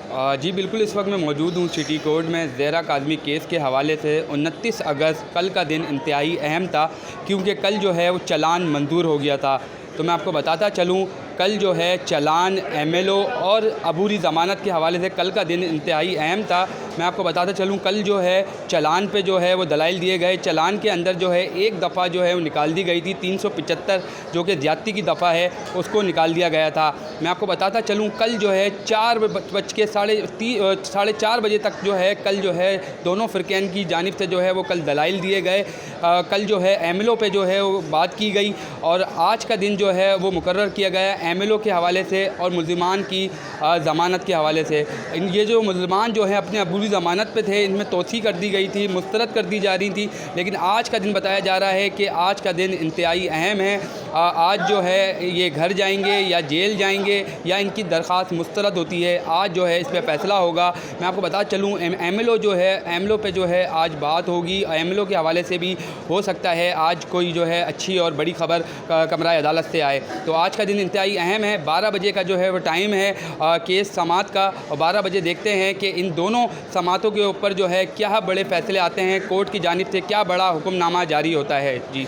जी बिल्कुल, इस वक्त मैं मौजूद हूँ सिटी कोर्ट में ज़हरा काज़मी केस के हवाले से। 29 अगस्त कल का दिन इंतहाई अहम था, क्योंकि कल जो है वो चालान मंजूर हो गया था। तो मैं आपको बताता चलूँ, कल जो है चालान एमएलओ और अबूरी ज़मानत के हवाले से कल का दिन इंतहाई अहम था। मैं आपको बताता चलूँ, कल जो है चालान पे जो है वो दलाइल दिए गए। चालान के अंदर जो है एक दफ़ा जो है वो निकाल दी गई थी 375, जो कि ज़्यादती की दफ़ा है, उसको निकाल दिया गया था। मैं आपको बताता चलूँ, कल जो है 4:04 बजे तक जो है कल जो है दोनों फ़िरक़ैन की जानिब से जो है वो कल दलाइल दिए गए। कल जो है एमएलओ पे जो है वो बात की गई, और आज का दिन जो है वो मुकर्रर किया गया एमएलओ के हवाले से और मुल्ज़िमान की ज़मानत के हवाले से। ये जो मुल्ज़िमान जो है अपने अबूरी ज़मानत पे थे, इनमें तोसी कर दी गई थी, मुस्तरद कर दी जा रही थी, लेकिन आज का दिन बताया जा रहा है कि आज का दिन इंतहाई अहम है। आज जो है ये घर जाएंगे या जेल जाएंगे या इनकी दरख्वास्त मुस्तरद होती है, आज जो है इस पर फ़ैसला होगा। मैं आपको बता चलूँ, एमएलओ पे जो है आज बात होगी। एमएलओ के हवाले से भी हो सकता है आज कोई जो है अच्छी और बड़ी ख़बर कमरा अदालत से आए। तो आज का दिन इंतहाई अहम है। 12 बजे का जो है वो टाइम है केस समात का, और 12 बजे देखते हैं कि इन दोनों समातों के ऊपर जो है क्या बड़े फ़ैसले आते हैं, कोर्ट की जानिब से क्या बड़ा हुक्मनामा जारी होता है। जी।